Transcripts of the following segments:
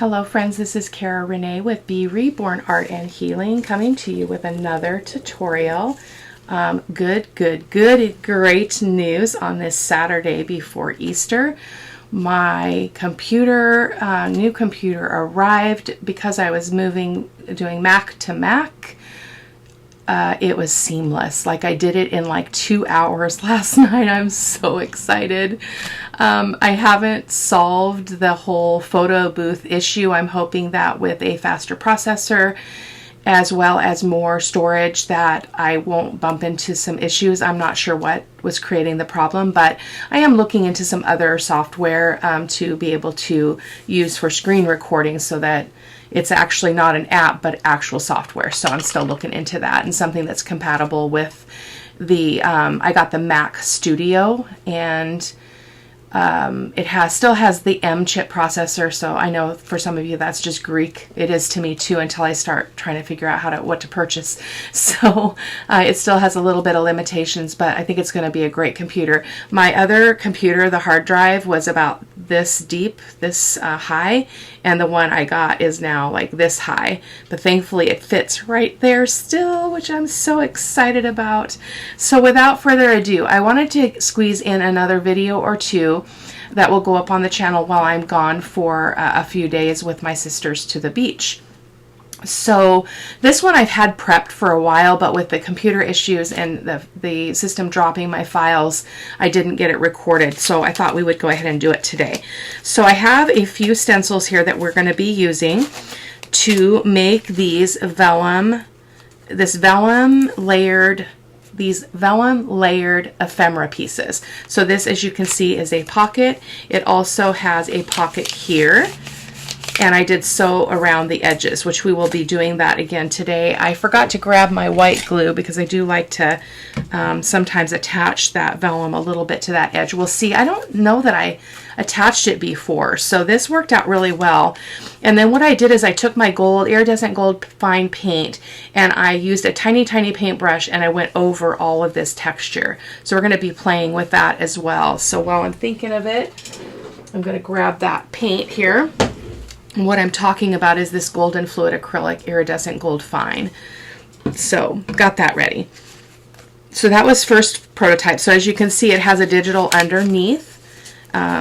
Hello friends, this is Cara-Renee with B.Reborn Art and Healing, coming to you with another tutorial. Great news on this Saturday before Easter. My computer, new computer arrived because I was doing Mac to Mac. It was seamless. Like, I did it in like 2 hours last night. I'm so excited. I haven't solved the whole photo booth issue. I'm hoping that with a faster processor as well as more storage that I won't bump into some issues. I'm not sure what was creating the problem, but I am looking into some other software to be able to use for screen recording so that it's actually not an app, but actual software. So I'm still looking into that, and something that's compatible with the, I got the Mac Studio, and it still has the M chip processor. So I know for some of you that's just Greek. It is to me too, until I start trying to figure out what to purchase. So it still has a little bit of limitations, but I think it's going to be a great computer. My other computer, the hard drive, was about this deep, this high, and the one I got is now like this high, but thankfully it fits right there still, which I'm so excited about. So without further ado, I wanted to squeeze in another video or two that will go up on the channel while I'm gone for a few days with my sisters to the beach. So this one I've had prepped for a while, but with the computer issues and the system dropping my files, I didn't get it recorded. So I thought we would go ahead and do it today. So I have a few stencils here that we're going to be using to make these vellum layered ephemera pieces. So this, as you can see, is a pocket. It also has a pocket here. And I did sew around the edges, which we will be doing that again today. I forgot to grab my white glue because I do like to sometimes attach that vellum a little bit to that edge. We'll see. I don't know that I attached it before, so this worked out really well. And then what I did is I took my iridescent gold fine paint, and I used a tiny paintbrush, and I went over all of this texture. So we're going to be playing with that as well. So while I'm thinking of it, I'm going to grab that paint here. And what I'm talking about is this golden fluid acrylic iridescent gold fine. So got that ready. So that was first prototype. So as you can see, it has a digital underneath.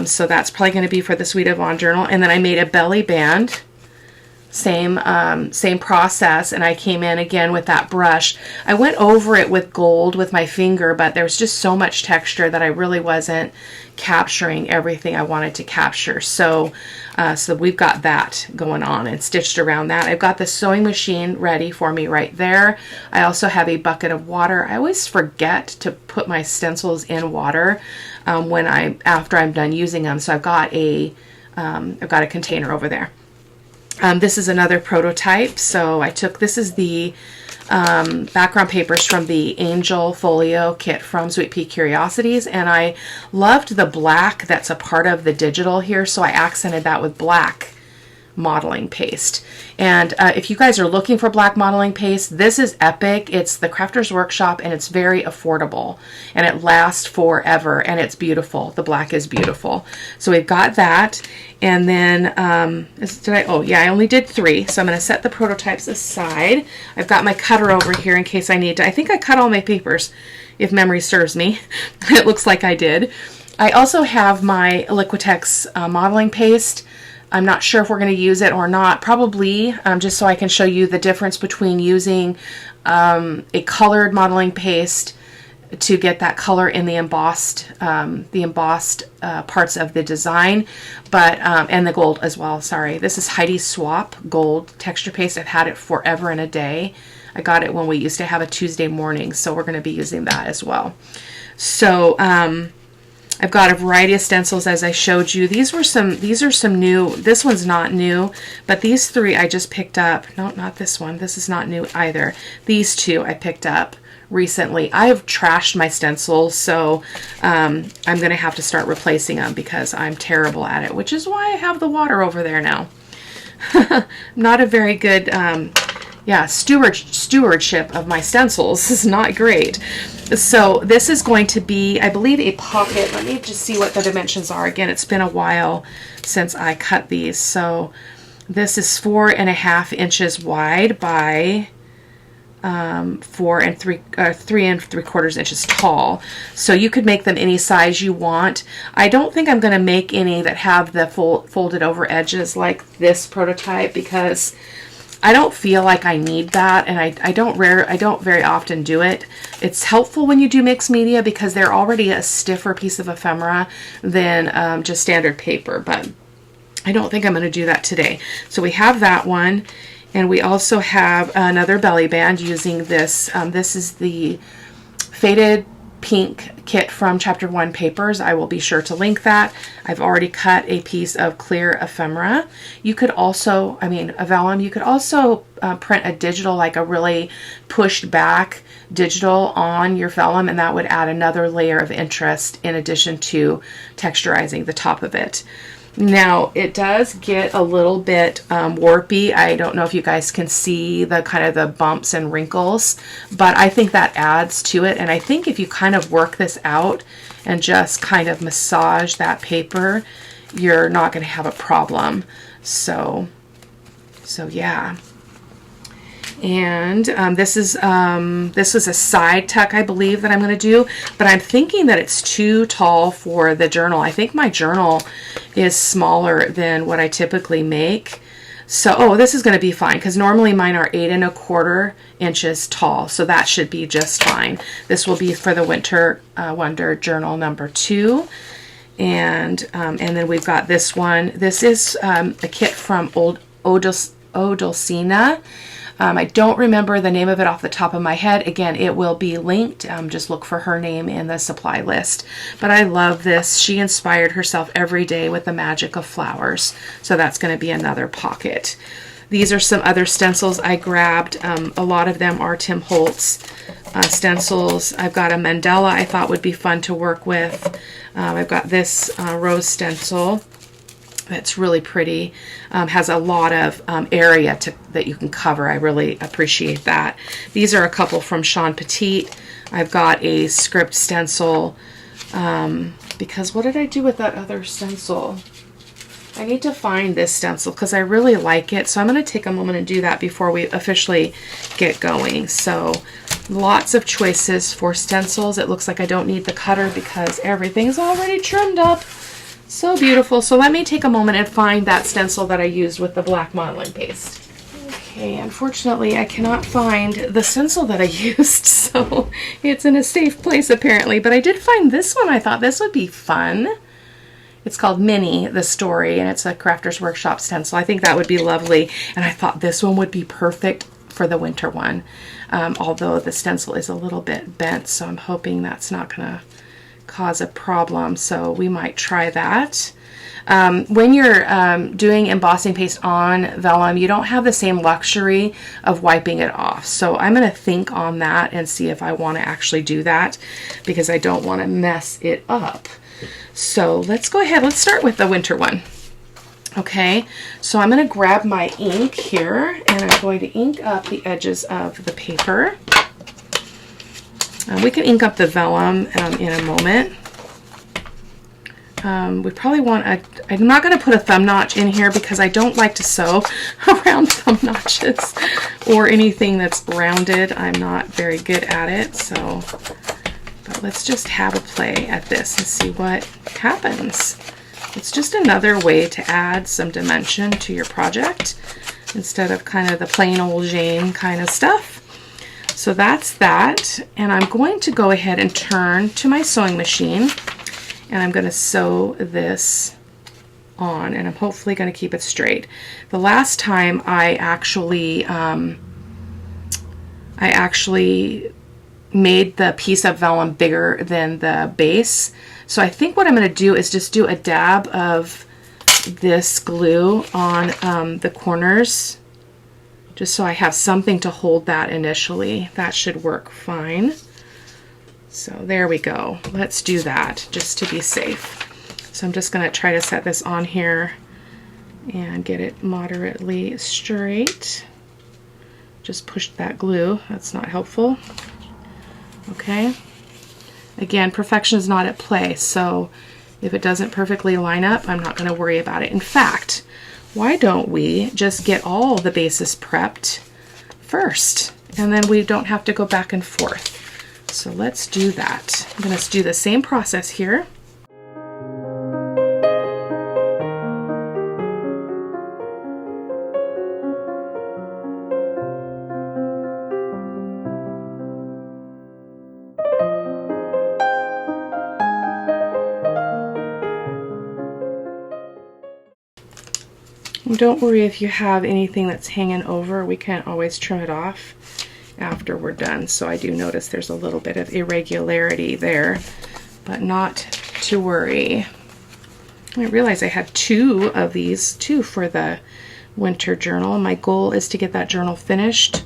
So that's probably going to be for the Sweet Yvonne journal. And then I made a belly band. Same process, and I came in again with that brush. I went over it with gold with my finger, but there was just so much texture that I really wasn't capturing everything I wanted to capture. So we've got that going on and stitched around that. I've got the sewing machine ready for me right there. I also have a bucket of water. I always forget to put my stencils in water after I'm done using them. So I've got a container over there. This is another prototype. So this is the background papers from the Angel Folio kit from Sweet Pea Curiosities, and I loved the black that's a part of the digital here, so I accented that with black modeling paste. And if you guys are looking for black modeling paste, this is epic. It's the Crafter's Workshop, and it's very affordable, and it lasts forever, and it's beautiful. The black is beautiful. So we've got that. And then I only did 3, so I'm going to set the prototypes aside. I've got my cutter over here in case I need to. I think I cut all my papers, if memory serves me. It looks like I did. I also have my Liquitex modeling paste. I'm not sure if we're going to use it or not. Probably, just so I can show you the difference between using a colored modeling paste to get that color in the embossed parts of the design, and the gold as well. Sorry, this is Heidi Swap gold texture paste. I've had it forever and a day. I got it when we used to have a Tuesday morning, so we're going to be using that as well. So I've got a variety of stencils, as I showed you. These are some new. This one's not new, but these 3 I just picked up. No, not this one. This is not new either. These 2 I picked up recently. I have trashed my stencils, so I'm going to have to start replacing them because I'm terrible at it, which is why I have the water over there now. Not a very good stewardship of my stencils. This is not great. So this is going to be, I believe, a pocket. Let me just see what the dimensions are. Again, it's been a while since I cut these. So This is 4.5 inches wide by 3 3/4 inches tall. So you could make them any size you want. I don't think I'm going to make any that have the folded over edges like this prototype, because I don't feel like I need that, and I don't very often do it. It's helpful when you do mixed media because they're already a stiffer piece of ephemera than just standard paper, but I don't think I'm going to do that today. So we have that one, and we also have another belly band using this. This is the Faded Pink kit from Chapter 1 Papers. I will be sure to link that. I've already cut a piece of clear ephemera. You could also, a vellum, you could also print a digital, like a really pushed back digital on your vellum, and that would add another layer of interest in addition to texturizing the top of it. Now, it does get a little bit warpy. I don't know if you guys can see the kind of the bumps and wrinkles, but I think that adds to it. And I think if you kind of work this out and just kind of massage that paper, you're not going to have a problem. So yeah. And this was a side tuck, I believe, that I'm going to do, but I'm thinking that it's too tall for the journal. I think my journal is smaller than what I typically make. So, oh, this is going to be fine because normally mine are 8 1/4 inches tall, so that should be just fine. This will be for the Winter Wonder Journal number 2. And then we've got this one. This is a kit from Odolcina. I don't remember the name of it off the top of my head. Again, it will be linked. Just look for her name in the supply list. But I love this. She inspired herself every day with the magic of flowers. So that's going to be another pocket. These are some other stencils I grabbed. A lot of them are Tim Holt's stencils. I've got a mandala I thought would be fun to work with. I've got this rose stencil. That's really pretty. Has a lot of area that you can cover. I really appreciate that. These are a couple from Sean Petit. I've got a script stencil because what did I do with that other stencil? I need to find this stencil because I really like it. So I'm going to take a moment and do that before we officially get going. So lots of choices for stencils. It looks like I don't need the cutter because everything's already trimmed up. So beautiful. So let me take a moment and find that stencil that I used with the black modeling paste. Okay, unfortunately I cannot find the stencil that I used, so it's in a safe place apparently, but I did find this one. I thought this would be fun. It's called Minnie, the Story, and it's a Crafter's Workshop stencil. I think that would be lovely, and I thought this one would be perfect for the winter one, although the stencil is a little bit bent, so I'm hoping that's not going to cause a problem, so we might try that. When you're doing embossing paste on vellum, you don't have the same luxury of wiping it off, so I'm going to think on that and see if I want to actually do that because I don't want to mess it up. So let's go ahead, let's start with the winter one. Okay, so I'm going to grab my ink here and I'm going to ink up the edges of the paper. We can ink up the vellum in a moment. We probably want I'm not going to put a thumb notch in here because I don't like to sew around thumb notches or anything that's rounded. I'm not very good at it, so but let's just have a play at this and see what happens. It's just another way to add some dimension to your project instead of kind of the plain old Jane kind of stuff. So that's that, and I'm going to go ahead and turn to my sewing machine and I'm going to sew this on, and I'm hopefully going to keep it straight. The last time I actually made the piece of vellum bigger than the base, so I think what I'm going to do is just do a dab of this glue on the corners, just so I have something to hold that initially. That should work fine. So there we go. Let's do that just to be safe. So I'm just going to try to set this on here and get it moderately straight. Just pushed that glue. That's not helpful. Okay. Again, perfection is not at play, so if it doesn't perfectly line up, I'm not going to worry about it. In fact, why don't we just get all the bases prepped first? And then we don't have to go back and forth. So let's do that. I'm going to do the same process here. Don't worry if you have anything that's hanging over. We can't always trim it off after we're done. So I do notice there's a little bit of irregularity there, but not to worry. I realized I had 2 of these too for the winter journal. My goal is to get that journal finished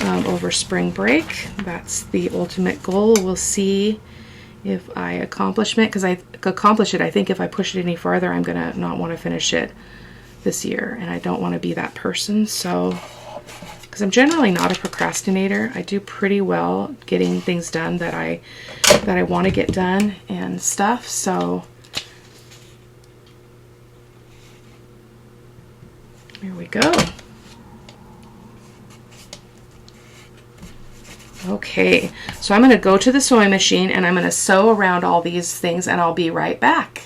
over spring break. That's the ultimate goal. We'll see if I accomplish it, because I think if I push it any farther, I'm gonna not want to finish it this year, and I don't want to be that person. So, because I'm generally not a procrastinator, I do pretty well getting things done that I want to get done and stuff. So here we go. Okay, so I'm going to go to the sewing machine and I'm going to sew around all these things, and I'll be right back.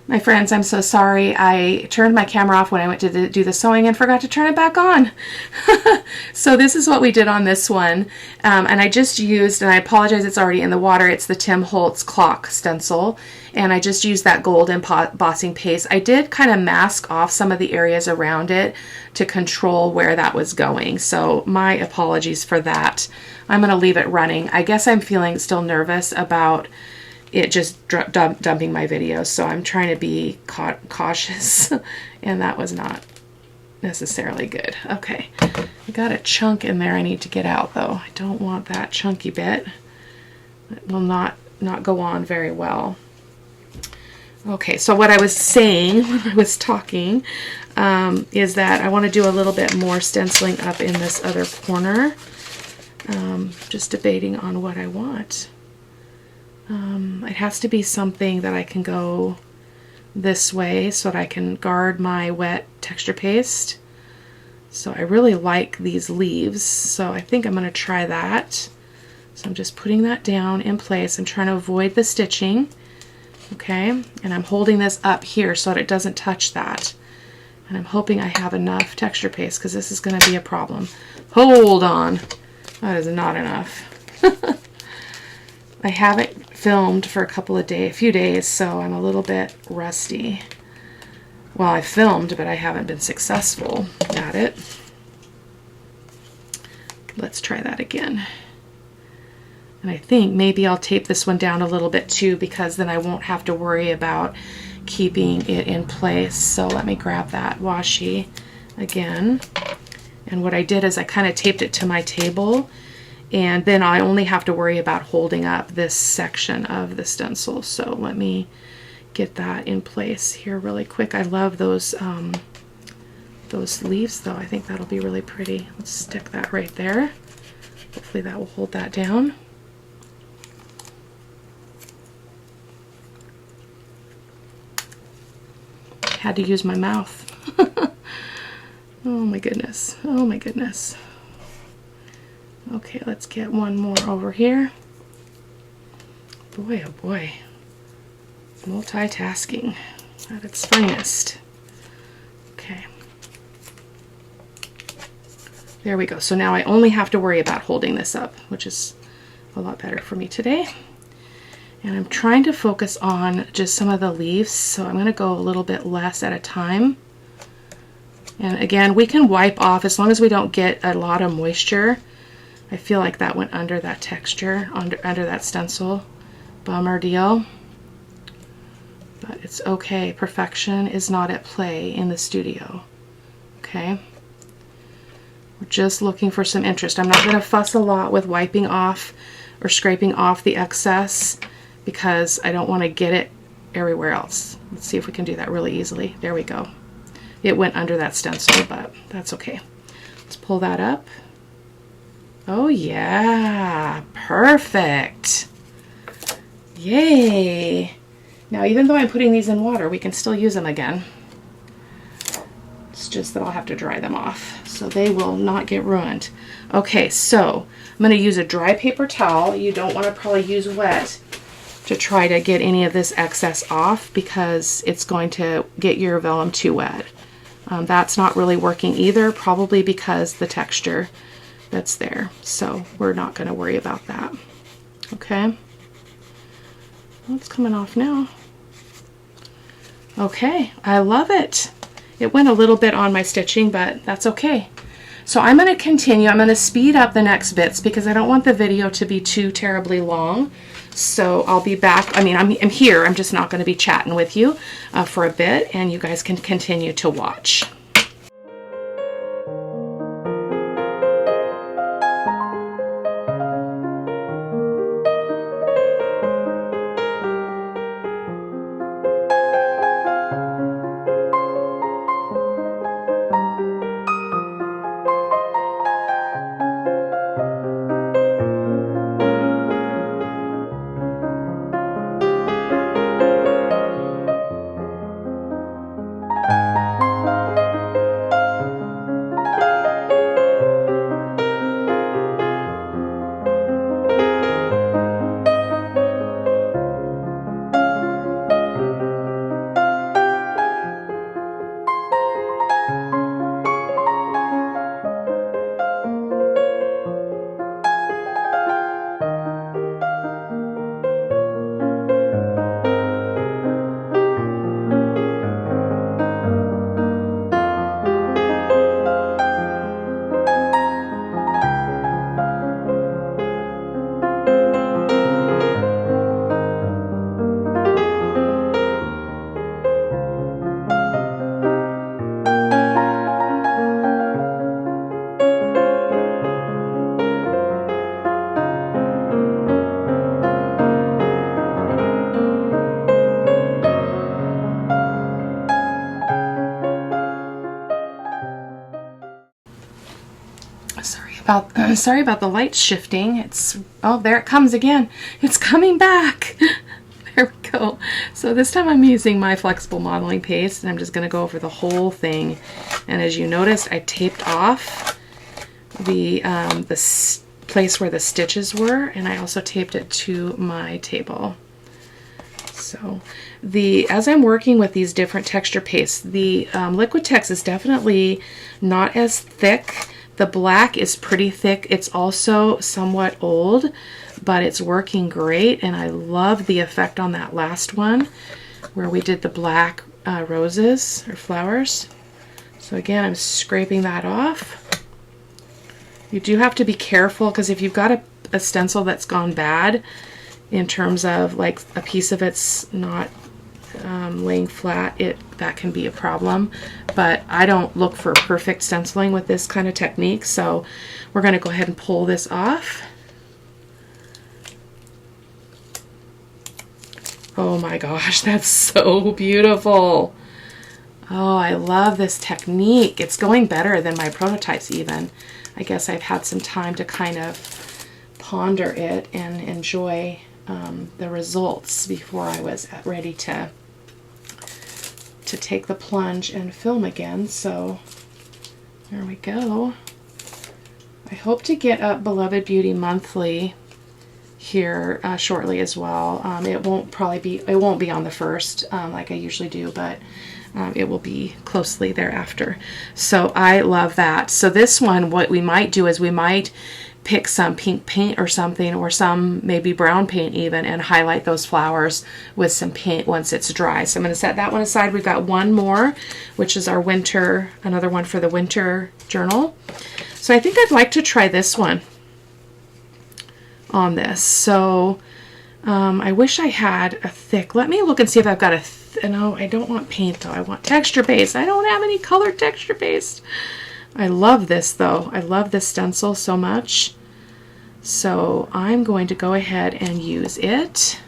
My friends, I'm so sorry. I turned my camera off when I went to do the sewing and forgot to turn it back on. So this is what we did on this one. And I just used, and I apologize, it's already in the water, it's the Tim Holt's clock stencil. And I just used that gold embossing paste. I did kind of mask off some of the areas around it to control where that was going. So my apologies for that. I'm going to leave it running. I guess I'm feeling still nervous about it just dumping my videos, so I'm trying to be cautious and that was not necessarily good. Okay, I got a chunk in there I need to get out though. I don't want that chunky bit. It will not go on very well. Okay, so what I was saying when I was talking is that I want to do a little bit more stenciling up in this other corner. Just debating on what I want. It has to be something that I can go this way so that I can guard my wet texture paste. So I really like these leaves, so I think I'm going to try that. So I'm just putting that down in place. I'm trying to avoid the stitching. Okay, and I'm holding this up here so that it doesn't touch that. And I'm hoping I have enough texture paste, because this is going to be a problem. Hold on. That is not enough. I haven't filmed for a few days, so I'm a little bit rusty. Well, I filmed, but I haven't been successful at it. Let's try that again. And I think maybe I'll tape this one down a little bit too, because then I won't have to worry about keeping it in place. So let me grab that washi again. And what I did is I kind of taped it to my table, and then I only have to worry about holding up this section of the stencil. So let me get that in place here really quick. I love those leaves though. I think that'll be really pretty. Let's stick that right there. Hopefully that will hold that down. Had to use my mouth. Oh my goodness. Oh my goodness. Okay, let's get one more over here. Boy, oh boy. Multitasking at its finest. Okay. There we go. So now I only have to worry about holding this up, which is a lot better for me today. And I'm trying to focus on just some of the leaves, so I'm going to go a little bit less at a time. And again, we can wipe off as long as we don't get a lot of moisture. I feel like that went under that texture, under that stencil. Bummer deal. But it's okay. Perfection is not at play in the studio. Okay? We're just looking for some interest. I'm not going to fuss a lot with wiping off or scraping off the excess, because I don't want to get it everywhere else. Let's see if we can do that really easily. There we go. It went under that stencil, but that's okay. Let's pull that up. Oh yeah, perfect. Yay. Now, even though I'm putting these in water, we can still use them again. It's just that I'll have to dry them off so they will not get ruined. Okay, so I'm going to use a dry paper towel. You don't want to probably use wet to try to get any of this excess off because it's going to get your vellum too wet. That's not really working either, probably because the texture that's there. So we're not going to worry about that. Okay. Well, it's coming off now. Okay, I love it. It went a little bit on my stitching, but that's okay. So I'm going to continue. I'm going to speed up the next bits because I don't want the video to be too terribly long. So I'll be back. I mean, I'm here. I'm just not going to be chatting with you for a bit, and you guys can continue to watch. Sorry about the light shifting. Oh, there it comes again. It's coming back. There we go. So this time I'm using my flexible modeling paste, and I'm just going to go over the whole thing. And as you noticed, I taped off the place where the stitches were, and I also taped it to my table. So as I'm working with these different texture pastes, the Liquitex is definitely not as thick. The black is pretty thick. It's also somewhat old, but it's working great, and I love the effect on that last one where we did the black roses or flowers. So again, I'm scraping that off. You do have to be careful because if you've got a stencil that's gone bad in terms of like a piece of it's not laying flat, that can be a problem. But I don't look for perfect stenciling with this kind of technique, so we're going to go ahead and pull this off. Oh my gosh, that's so beautiful. Oh, I love this technique. It's going better than my prototypes even. I guess I've had some time to kind of ponder it and enjoy the results before I was ready to take the plunge and film again. So there we go. I hope to get up Beloved Beauty monthly here shortly as well. It won't be on the 1st like I usually do, but it will be closely thereafter. So I love that. So this one, what we might do is we might pick some pink paint or something, or some maybe brown paint even, and highlight those flowers with some paint once it's dry. So I'm going to set that one aside. We've got one more, which is our winter, another one for the winter journal. So I think I'd like to try this one on this. So I wish I had a thick, let me look and see if I've got a, no, I don't want paint though. I want texture paste. I don't have any colored texture paste. I love this though. I love this stencil so much. So I'm going to go ahead and use it.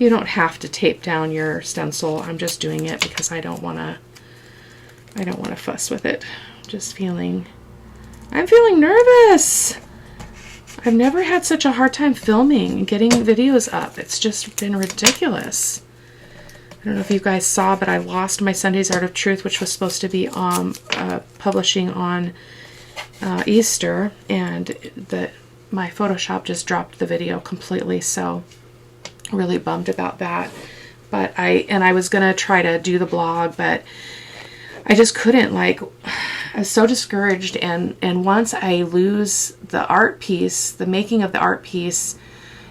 You don't have to tape down your stencil. I'm just doing it because I don't want to fuss with it. I'm feeling nervous. I've never had such a hard time filming and getting videos up. It's just been ridiculous. I don't know if you guys saw, but I lost my Sunday's Art of Truth, which was supposed to be publishing on Easter, and my Photoshop just dropped the video completely, so really bummed about that. But I was gonna try to do the blog, but I just couldn't. Like, I was so discouraged, and once I lose the art piece, the making of the art piece,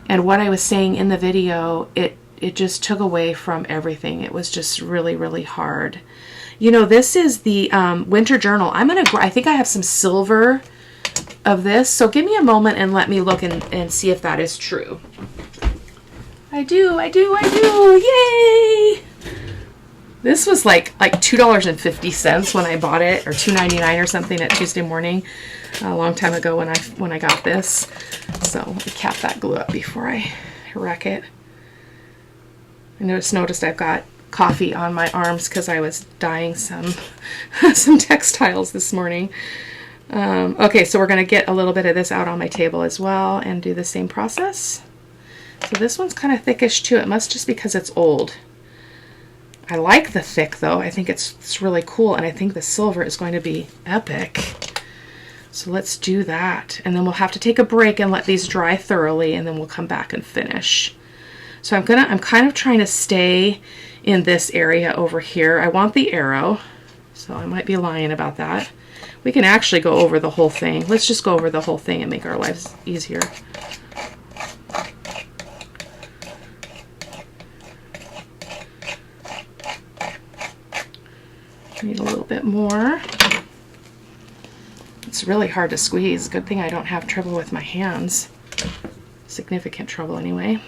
and what I was saying in the video, it just took away from everything. It was just really, really hard. You know, this is the winter journal. I think I have some silver of this, so give me a moment and let me look and see if that is true. I do, yay! This was like $2.50 when I bought it, or $2.99 or something at Tuesday Morning, a long time ago when I got this. So let me cap that glue up before I wreck it. I noticed I've got coffee on my arms because I was dyeing some textiles this morning. Okay, so we're going to get a little bit of this out on my table as well and do the same process. So this one's kind of thickish too. It must just because it's old. I like the thick though. I think it's really cool, and I think the silver is going to be epic. So let's do that, and then we'll have to take a break and let these dry thoroughly, and then we'll come back and finish. So I'm kind of trying to stay in this area over here. I want the arrow, so I might be lying about that. We can actually go over the whole thing. Let's just go over the whole thing and make our lives easier. Need a little bit more. It's really hard to squeeze. Good thing I don't have trouble with my hands. Significant trouble anyway.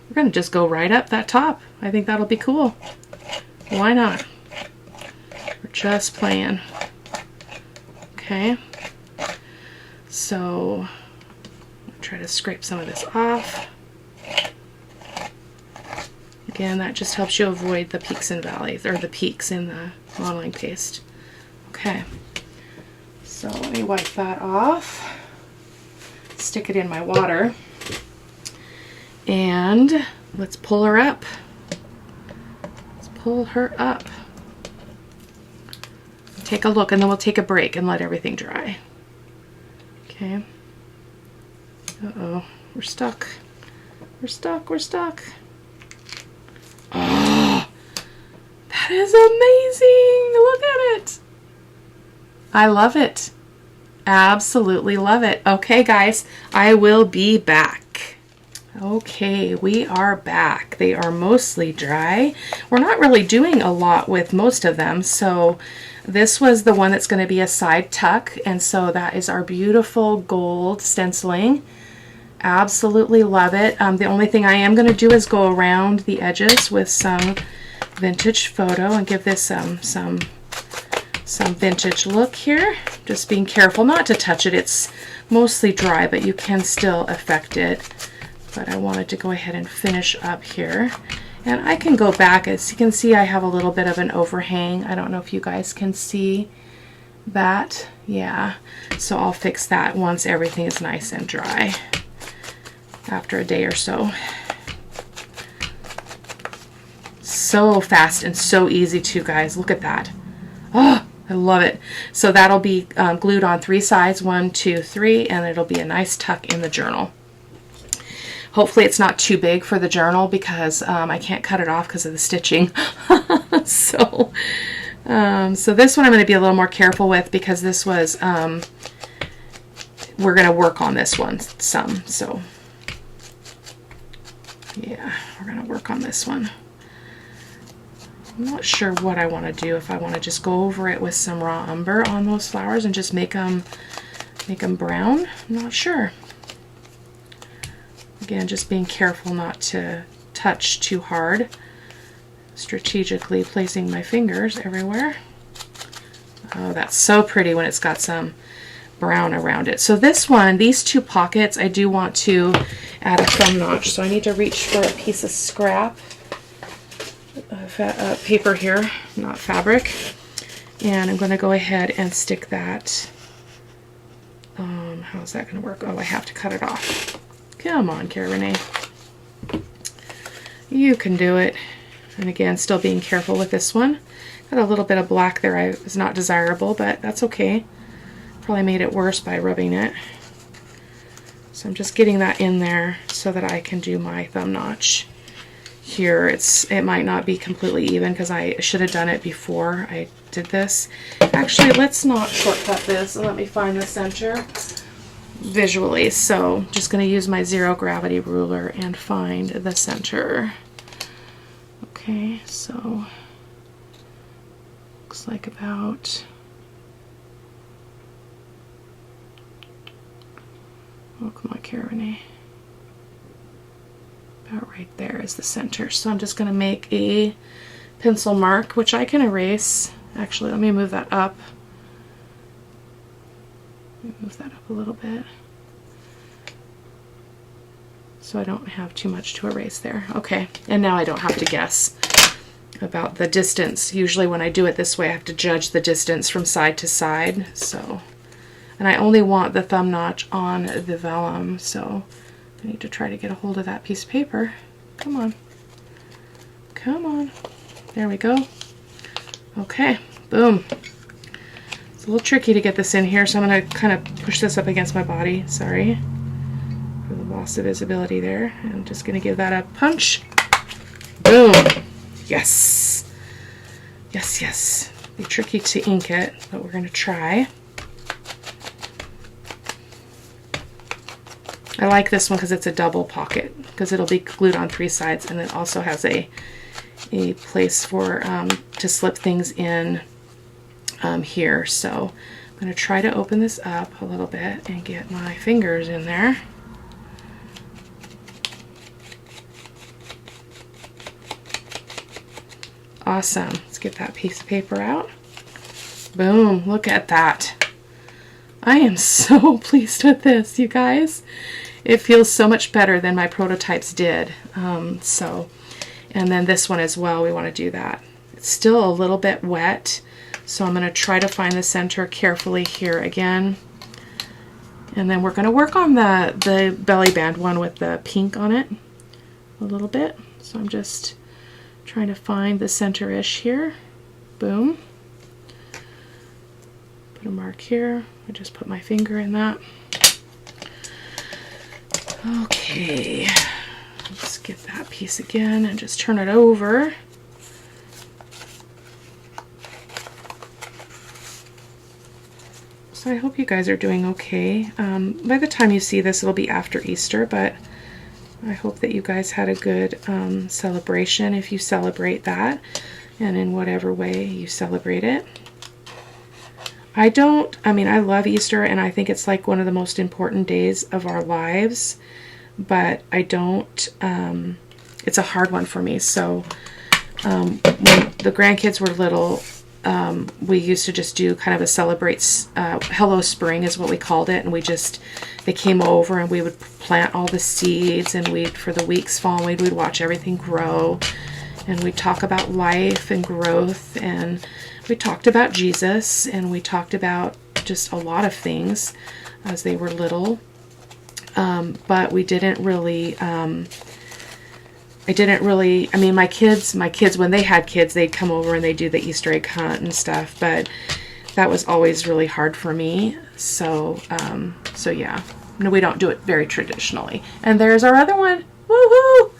We're going to just go right up that top. I think that'll be cool. Why not? We're just playing. Okay. So, I'll try to scrape some of this off. Again, that just helps you avoid the peaks and valleys, or the peaks in the modeling paste. Okay. So let me wipe that off. Stick it in my water. And let's pull her up. Let's pull her up. Take a look, and then we'll take a break and let everything dry. Okay. Uh-oh, we're stuck. We're stuck, we're stuck. Oh, that is amazing. Look at it. I love it. Absolutely love it. Okay, guys, I will be back. Okay, we are back. They are mostly dry. We're not really doing a lot with most of them, so this was the one that's going to be a side tuck, and so that is our beautiful gold stenciling. Absolutely love it. The only thing I am going to do is go around the edges with some vintage photo and give this some vintage look here. Just being careful not to touch it. It's mostly dry, but you can still affect it. But I wanted to go ahead and finish up here. And I can go back. As you can see, I have a little bit of an overhang. I don't know if you guys can see that. Yeah. So I'll fix that once everything is nice and dry after a day or so. So fast and so easy too, guys. Look at that. Oh, I love it. So that'll be glued on 3 sides, 1, 2, 3, and it'll be a nice tuck in the journal. Hopefully it's not too big for the journal because I can't cut it off because of the stitching. So this one I'm going to be a little more careful with because this was, we're going to work on this one some. So yeah, we're going to work on this one. I'm not sure what I want to do, if I want to just go over it with some raw umber on those flowers and just make them brown. I'm not sure. Again, just being careful not to touch too hard. Strategically placing my fingers everywhere. Oh, that's so pretty when it's got some brown around it. So this one, these two pockets, I do want to add a thumb notch. So I need to reach for a piece of scrap paper here, not fabric. And I'm going to go ahead and stick that. How's that going to work? Oh, I have to cut it off. Come on, Cara-Renee. You can do it. And again, still being careful with this one. Got a little bit of black there. It's not desirable, but that's okay. Probably made it worse by rubbing it. So I'm just getting that in there so that I can do my thumb notch. Here, it might not be completely even because I should have done it before I did this. Actually, let's not shortcut this. Let me find the center visually. So just going to use my zero gravity ruler and find the center. Okay, so looks like about, oh, come on, Cara-Renee. About right there is the center. So I'm just going to make a pencil mark, which I can erase. Actually, let me move that up. Move that up a little bit so I don't have too much to erase there. Okay, and now I don't have to guess about the distance. Usually when I do it this way, I have to judge the distance from side to side. So, and I only want the thumb notch on the vellum, so I need to try to get a hold of that piece of paper. Come on. Come on. There we go. Okay, boom. It's a little tricky to get this in here, so I'm going to kind of push this up against my body. Sorry for the loss of visibility there. I'm just going to give that a punch. Boom. Yes. Yes, yes. It'll be tricky to ink it, but we're going to try. I like this one because it's a double pocket, because it'll be glued on 3 sides, and it also has a place for to slip things in here. So I'm going to try to open this up a little bit and get my fingers in there. Awesome. Let's get that piece of paper out. Boom. Look at that. I am so pleased with this, you guys. It feels so much better than my prototypes did. And then this one as well, we want to do that. It's still a little bit wet, so I'm going to try to find the center carefully here again. And then we're going to work on the belly band one with the pink on it a little bit. So I'm just trying to find the center-ish here. Boom. Put a mark here. I just put my finger in that. Okay, let's get that piece again and just turn it over. So I hope you guys are doing okay. By the time you see this, it'll be after Easter, but I hope that you guys had a good celebration if you celebrate that, and in whatever way you celebrate it. I love Easter, and I think it's like one of the most important days of our lives, but I don't, it's a hard one for me. So when the grandkids were little, we used to just do kind of a celebrate, Hello Spring is what we called it, and they came over and we would plant all the seeds, and for the weeks following, we'd watch everything grow, and we'd talk about life and growth, and we talked about Jesus, and we talked about just a lot of things as they were little, but we didn't really, my kids, when they had kids, they'd come over and they'd do the Easter egg hunt and stuff, but that was always really hard for me, so yeah. No, we don't do it very traditionally. And there's our other one. Woohoo!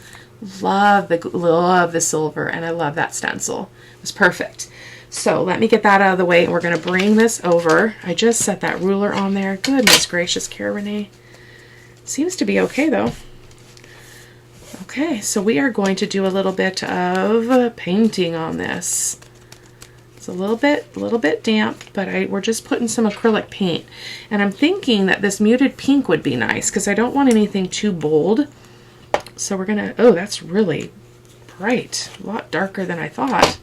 Love the silver, and I love that stencil. It was perfect. So let me get that out of the way, and we're going to bring this over. I just set that ruler on there. Goodness gracious, Cara-Renee. Seems to be okay, though. Okay, so we are going to do a little bit of painting on this. It's a little bit damp, but we're just putting some acrylic paint. And I'm thinking that this muted pink would be nice, because I don't want anything too bold. So we're going to, oh, that's really bright. A lot darker than I thought.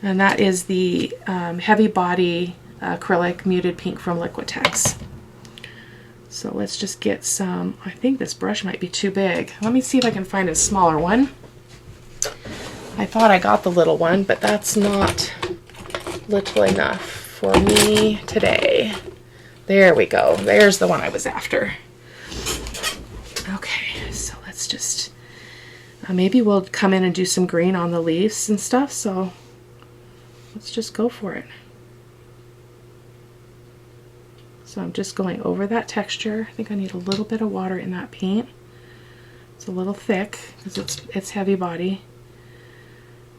And that is the Heavy Body acrylic muted pink from Liquitex. So let's just get some. I think this brush might be too big. Let me see if I can find a smaller one. I thought I got the little one, but that's not little enough for me today. There we go. There's the one I was after. Okay, so let's just, maybe we'll come in and do some green on the leaves and stuff, so let's just go for it. So I'm just going over that texture. I think I need a little bit of water in that paint. It's a little thick because it's heavy body.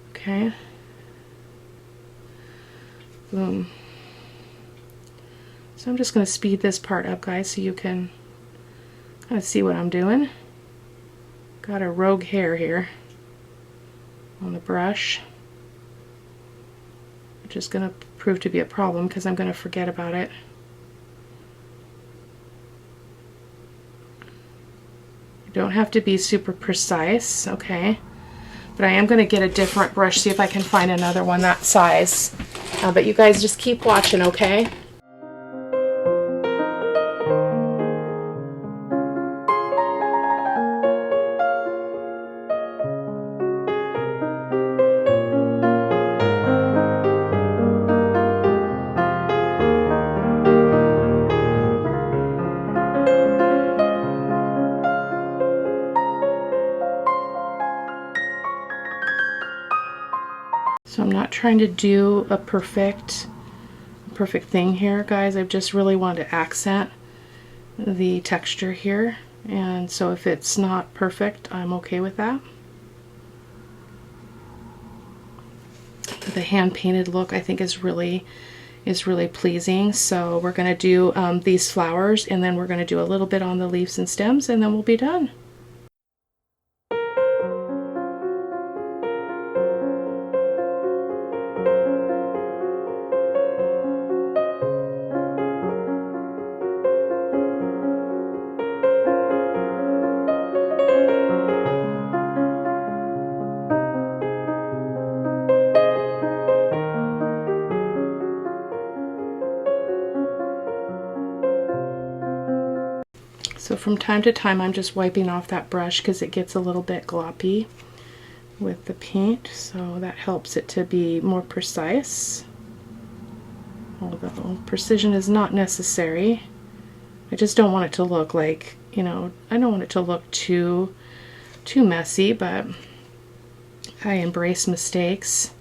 Okay. Boom. So I'm just going to speed this part up, guys, so you can kind of see what I'm doing. Got a rogue hair here on the brush, which is going to prove to be a problem because I'm going to forget about it. You don't have to be super precise, okay? But I am going to get a different brush, see if I can find another one that size. But you guys just keep watching, okay? So I'm not trying to do a perfect thing here, guys. I just really want to accent the texture here, and so if it's not perfect, I'm okay with that. The hand painted look I think is really pleasing. So we're going to do these flowers, and then we're going to do a little bit on the leaves and stems, and then we'll be done. So from time to time I'm just wiping off that brush because it gets a little bit gloppy with the paint, so that helps it to be more precise. Although precision is not necessary. I just don't want it to look like, you know, I don't want it to look too messy, but I embrace mistakes.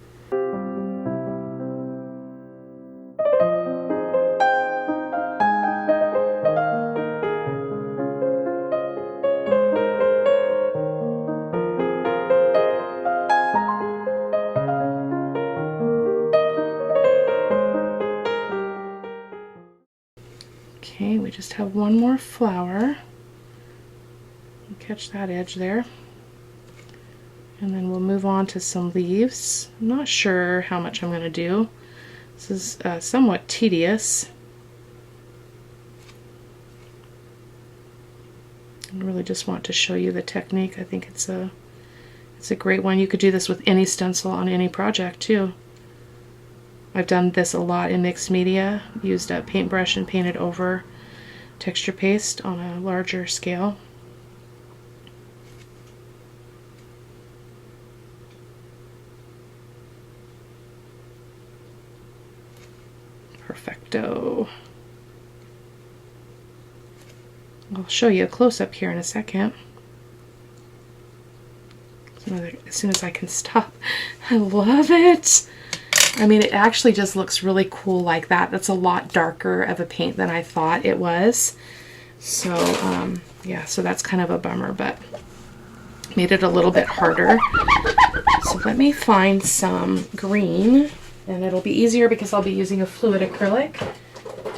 Okay, we just have one more flower. Catch that edge there. And then we'll move on to some leaves. I'm not sure how much I'm going to do. This is somewhat tedious. I really just want to show you the technique. I think it's a great one. You could do this with any stencil on any project too. I've done this a lot in mixed media, used a paintbrush and painted over texture paste on a larger scale. Perfecto. I'll show you a close-up here in a second. As soon as I can stop. I love it! I mean, it actually just looks really cool like that. That's a lot darker of a paint than I thought it was. So, yeah, so that's kind of a bummer, but made it a little bit harder. So let me find some green, and it'll be easier because I'll be using a fluid acrylic.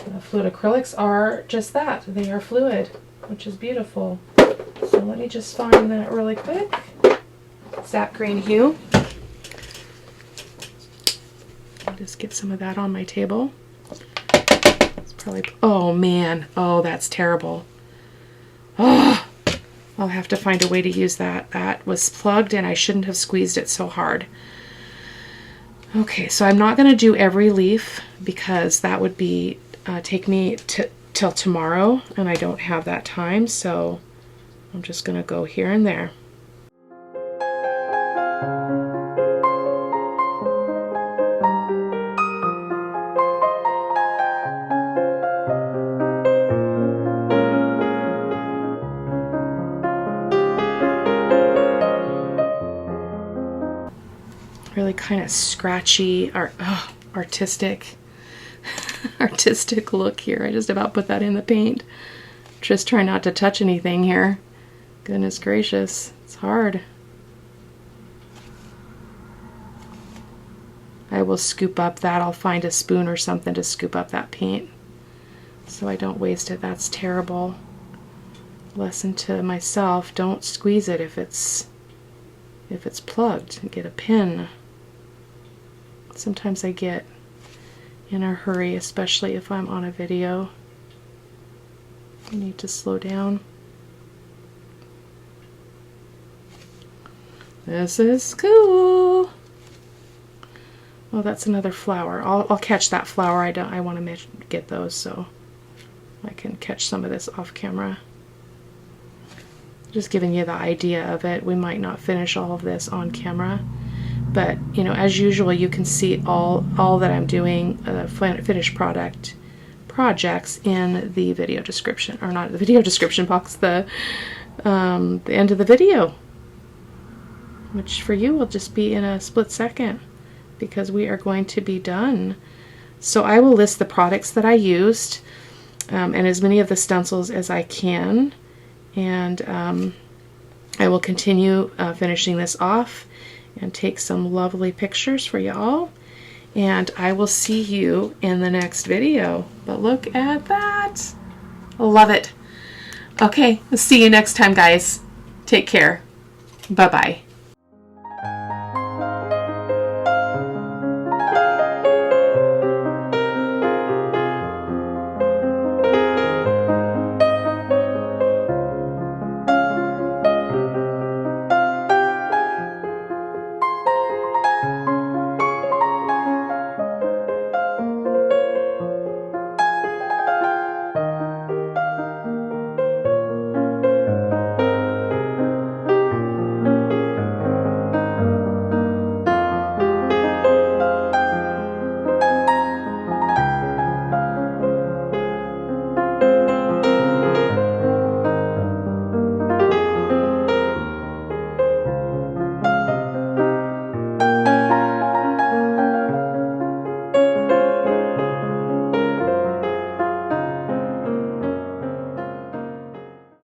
And the fluid acrylics are just that. They are fluid, which is beautiful. So let me just find that really quick. Sap green hue. Just get some of that on my table. It's probably, oh man, oh that's terrible. Oh, I'll have to find a way to use that. That was plugged and I shouldn't have squeezed it so hard. Okay, so I'm not going to do every leaf because that would be take me till tomorrow, and I don't have that time, so I'm just going to go here and there. Really kind of scratchy or artistic artistic look here. I just about put that in the paint. Just try not to touch anything here. Goodness gracious, it's hard. I will scoop up that. I'll find a spoon or something to scoop up that paint so I don't waste it. That's terrible. Lesson to myself, don't squeeze it if it's plugged. Get a pin. Sometimes I get in a hurry, especially if I'm on a video. I need to slow down. This is cool. Oh, that's another flower. I'll catch that flower. I want to get those so I can catch some of this off camera. Just giving you the idea of it. We might not finish all of this on camera, but you know, as usual, you can see all that I'm doing, finished projects in the video description, or not the video description box, the end of the video, which for you will just be in a split second because we are going to be done. So I will list the products that I used and as many of the stencils as I can. And I will continue finishing this off and take some lovely pictures for you all. And I will see you in the next video. But look at that. Love it. Okay, see you next time, guys. Take care. Bye-bye.